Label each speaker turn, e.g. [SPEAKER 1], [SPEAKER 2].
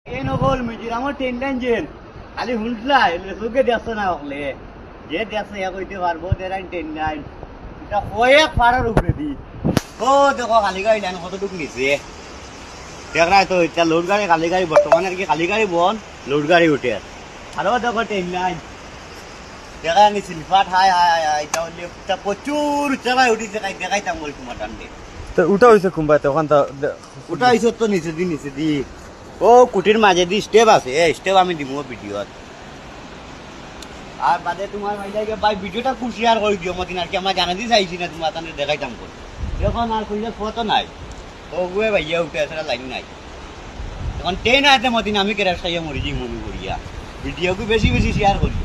[SPEAKER 1] এই নকল মিজোরামর train line যেন খালি শুনলা চোখে দেখছো না হকলে যে দেখছো ইয়া কইতে পারবো তেরা ট্রেন লাইন এটা কয়েক পাড়ার উপরে দি ও দেখো খালি গাড়ি লাইন কতটুকু নিচে দেখ না তো এটা লোড গাড়ি খালি গাড়ি বর্তমানে আর কি খালি গাড়ি বন লোড গাড়ি উঠে আরো দেখো ট্রেন লাইন দেখা নি সিলফাট হাই হাই হাই এটা হলে প্রচুর চালাই উঠিছে দেখাইতাম বলি তোমার টান্ডে
[SPEAKER 2] তো উঠা হয়েছে কুম্বাই তখন
[SPEAKER 1] ওটা হইছে তো নিচে দি ও কুটির মাঝে দি স্টেপ আছে স্টেপ আমি দিব ভিডিওত আর বাদে তোমার মাইলাকে ভাই ভিডিওটা খুব শেয়ার করে দিও মতিন আর কি আমরা জানা দিই চাইছি না তোমার তাহলে দেখাইতাম কর এখন আর কইলে ফটো নাই ও গুয়ে ভাইয়া উঠে আসলে লাইন নাই এখন ট্রেন আইতে মতিন আমি কেরাস খাইয়া মরি যাই মনে করিয়া ভিডিওকে বেশি বেশি শেয়ার করি